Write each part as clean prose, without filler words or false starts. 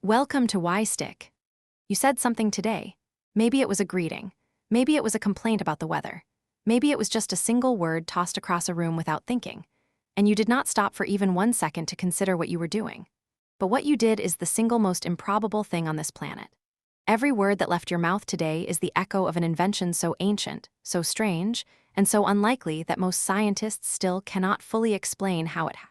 Welcome to Why Stick. You said something today. Maybe it was a greeting. Maybe it was a complaint about the weather. Maybe it was just a single word tossed across a room without thinking. And you did not stop for even 1 second to consider what you were doing. But what you did is the single most improbable thing on this planet. Every word that left your mouth today is the echo of an invention so ancient, so strange, and so unlikely that most scientists still cannot fully explain how it happened.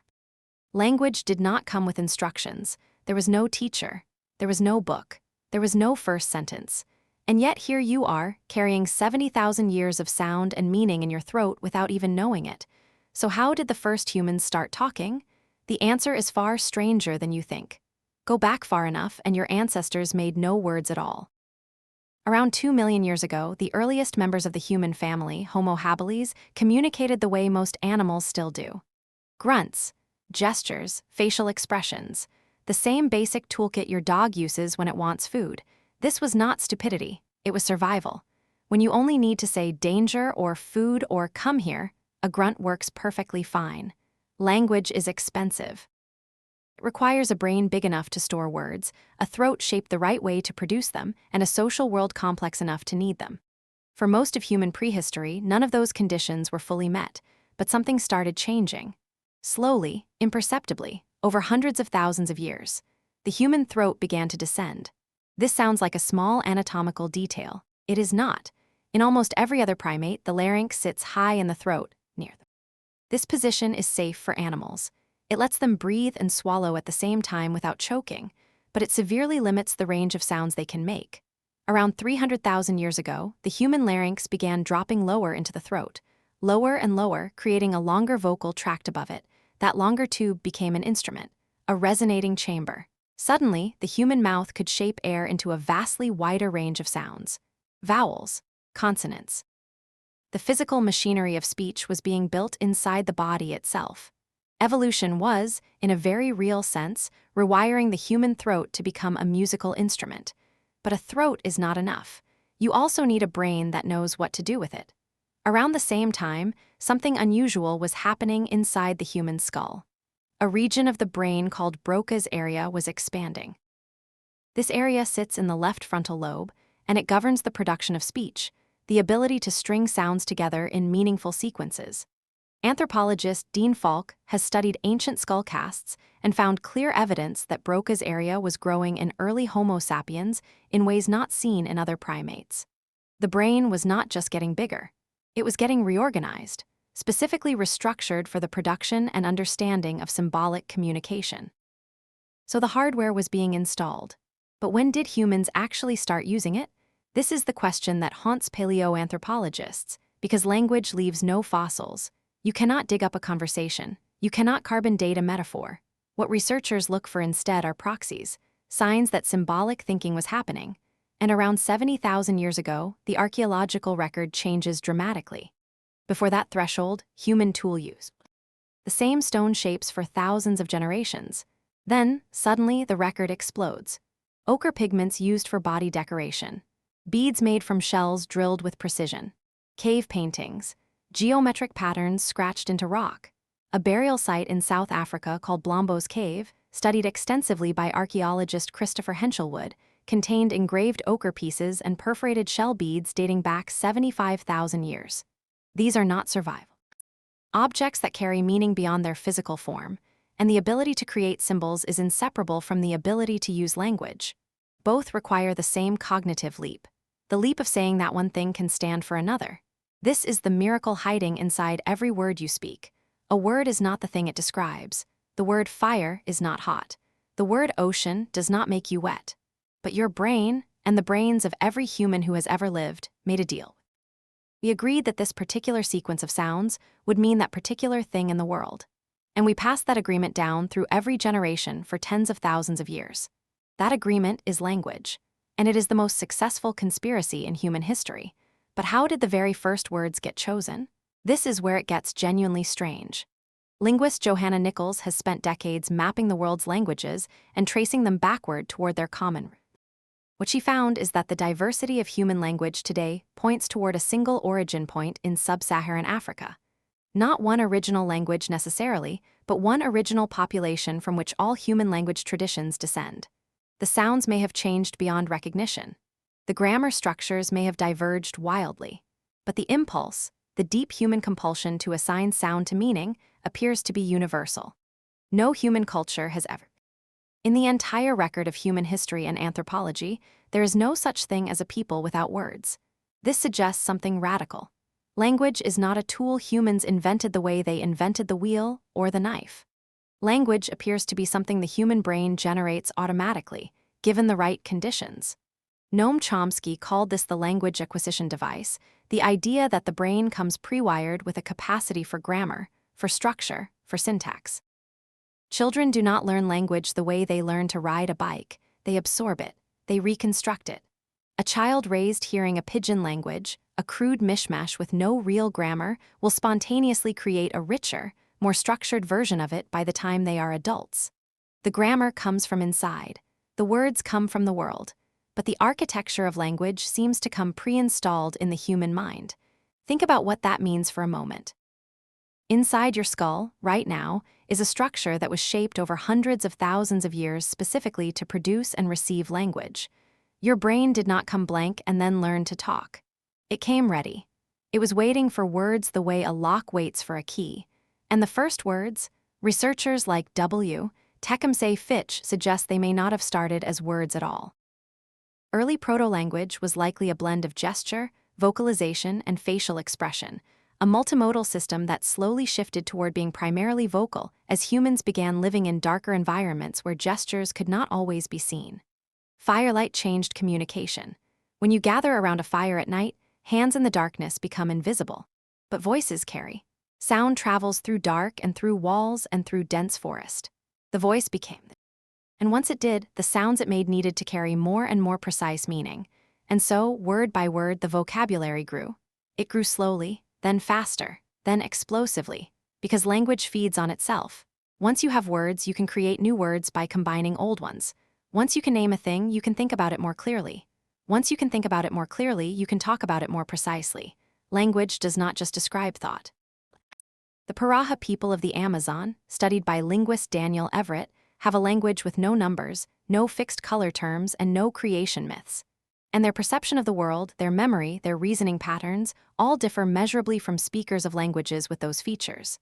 Language did not come with instructions. There was no teacher. There was no book. There was no first sentence. And yet here you are, carrying 70,000 years of sound and meaning in your throat without even knowing it. So how did the first humans start talking? The answer is far stranger than you think. Go back far enough and your ancestors made no words at all. Around 2 million years ago, the earliest members of the human family, Homo habilis, communicated the way most animals still do. Grunts, gestures, facial expressions, the same basic toolkit your dog uses when it wants food. This was not stupidity, it was survival. When you only need to say danger or food or come here, a grunt works perfectly fine. Language is expensive. It requires a brain big enough to store words, a throat shaped the right way to produce them, and a social world complex enough to need them. For most of human prehistory, none of those conditions were fully met, but something started changing. Slowly, imperceptibly, over hundreds of thousands of years, the human throat began to descend. This sounds like a small anatomical detail. It is not. In almost every other primate, the larynx sits high in the throat, near them. This position is safe for animals. It lets them breathe and swallow at the same time without choking, but it severely limits the range of sounds they can make. Around 300,000 years ago, the human larynx began dropping lower into the throat, lower and lower, creating a longer vocal tract above it. That longer tube became an instrument, a resonating chamber. Suddenly, the human mouth could shape air into a vastly wider range of sounds. Vowels, consonants. The physical machinery of speech was being built inside the body itself. Evolution was, in a very real sense, rewiring the human throat to become a musical instrument. But a throat is not enough. You also need a brain that knows what to do with it. Around the same time, something unusual was happening inside the human skull. A region of the brain called Broca's area was expanding. This area sits in the left frontal lobe, and it governs the production of speech, the ability to string sounds together in meaningful sequences. Anthropologist Dean Falk has studied ancient skull casts and found clear evidence that Broca's area was growing in early Homo sapiens in ways not seen in other primates. The brain was not just getting bigger. It was getting reorganized, specifically restructured for the production and understanding of symbolic communication. So the hardware was being installed. But when did humans actually start using it? This is the question that haunts paleoanthropologists, because language leaves no fossils. You cannot dig up a conversation. You cannot carbon date a metaphor. What researchers look for instead are proxies, signs that symbolic thinking was happening. And around 70,000 years ago, the archaeological record changes dramatically. Before that threshold, human tool use. The same stone shapes for thousands of generations. Then, suddenly, the record explodes. Ochre pigments used for body decoration. Beads made from shells drilled with precision. Cave paintings. Geometric patterns scratched into rock. A burial site in South Africa called Blombo's Cave, studied extensively by archaeologist Christopher Henshelwood, contained engraved ochre pieces and perforated shell beads dating back 75,000 years. These are not survival. Objects that carry meaning beyond their physical form, and the ability to create symbols is inseparable from the ability to use language. Both require the same cognitive leap, the leap of saying that one thing can stand for another. This is the miracle hiding inside every word you speak. A word is not the thing it describes. The word fire is not hot. The word ocean does not make you wet. But your brain, and the brains of every human who has ever lived, made a deal. We agreed that this particular sequence of sounds would mean that particular thing in the world. And we passed that agreement down through every generation for tens of thousands of years. That agreement is language, and it is the most successful conspiracy in human history. But how did the very first words get chosen? This is where it gets genuinely strange. Linguist Johanna Nichols has spent decades mapping the world's languages and tracing them backward toward their common root. What she found is that the diversity of human language today points toward a single origin point in sub-Saharan Africa. Not one original language necessarily, but one original population from which all human language traditions descend. The sounds may have changed beyond recognition. The grammar structures may have diverged wildly. But the impulse, the deep human compulsion to assign sound to meaning, appears to be universal. No human culture has ever. In the entire record of human history and anthropology, there is no such thing as a people without words. This suggests something radical. Language is not a tool humans invented the way they invented the wheel or the knife. Language appears to be something the human brain generates automatically, given the right conditions. Noam Chomsky called this the language acquisition device, the idea that the brain comes pre-wired with a capacity for grammar, for structure, for syntax. Children do not learn language the way they learn to ride a bike. They absorb it. They reconstruct it. A child raised hearing a pidgin language, a crude mishmash with no real grammar, will spontaneously create a richer, more structured version of it by the time they are adults. The grammar comes from inside. The words come from the world. But the architecture of language seems to come pre-installed in the human mind. Think about what that means for a moment. Inside your skull, right now, is a structure that was shaped over hundreds of thousands of years specifically to produce and receive language. Your brain did not come blank and then learn to talk. It came ready. It was waiting for words the way a lock waits for a key. And the first words, researchers like Tecumseh Fitch suggest they may not have started as words at all. Early proto-language was likely a blend of gesture, vocalization, and facial expression, a multimodal system that slowly shifted toward being primarily vocal as humans began living in darker environments where gestures could not always be seen. Firelight changed communication. When you gather around a fire at night, hands in the darkness become invisible. But voices carry. Sound travels through dark and through walls and through dense forest. The voice became. And once it did, the sounds it made needed to carry more and more precise meaning. And so, word by word, the vocabulary grew. It grew slowly, then faster, then explosively, because language feeds on itself. Once you have words, you can create new words by combining old ones. Once you can name a thing, you can think about it more clearly. Once you can think about it more clearly, you can talk about it more precisely. Language does not just describe thought. The Paraha people of the Amazon, studied by linguist Daniel Everett, have a language with no numbers, no fixed color terms, and no creation myths. And their perception of the world, their memory, their reasoning patterns, all differ measurably from speakers of languages with those features.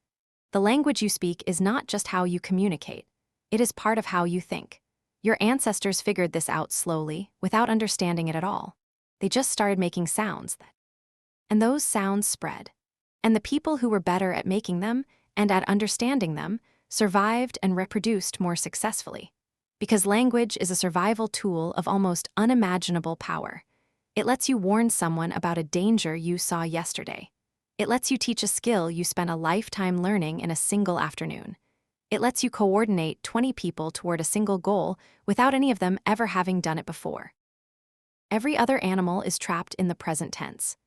The language you speak is not just how you communicate. It is part of how you think. Your ancestors figured this out slowly, without understanding it at all. They just started making sounds. And those sounds spread. And the people who were better at making them, and at understanding them, survived and reproduced more successfully. Because language is a survival tool of almost unimaginable power. It lets you warn someone about a danger you saw yesterday. It lets you teach a skill you spent a lifetime learning in a single afternoon. It lets you coordinate 20 people toward a single goal without any of them ever having done it before. Every other animal is trapped in the present tense.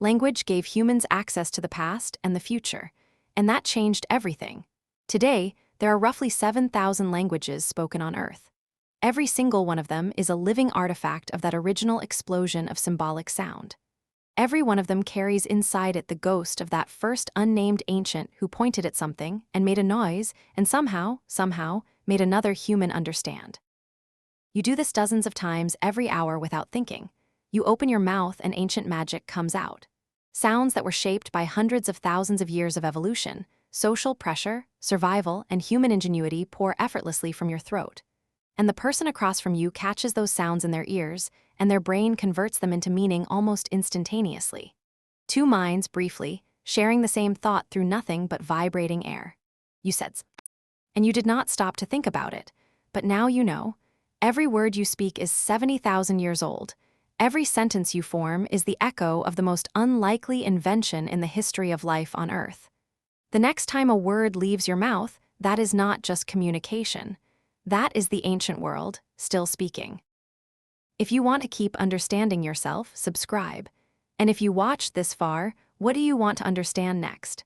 Language gave humans access to the past and the future, and that changed everything. Today, there are roughly 7,000 languages spoken on Earth. Every single one of them is a living artifact of that original explosion of symbolic sound. Every one of them carries inside it the ghost of that first unnamed ancient who pointed at something and made a noise and somehow, made another human understand. You do this dozens of times every hour without thinking. You open your mouth and ancient magic comes out. Sounds that were shaped by hundreds of thousands of years of evolution, social pressure, survival, and human ingenuity pour effortlessly from your throat. And the person across from you catches those sounds in their ears, and their brain converts them into meaning almost instantaneously. Two minds, briefly, sharing the same thought through nothing but vibrating air. You said, and you did not stop to think about it, but now you know. Every word you speak is 70,000 years old. Every sentence you form is the echo of the most unlikely invention in the history of life on Earth. The next time a word leaves your mouth, that is not just communication. That is the ancient world, still speaking. If you want to keep understanding yourself, subscribe. And if you watched this far, what do you want to understand next?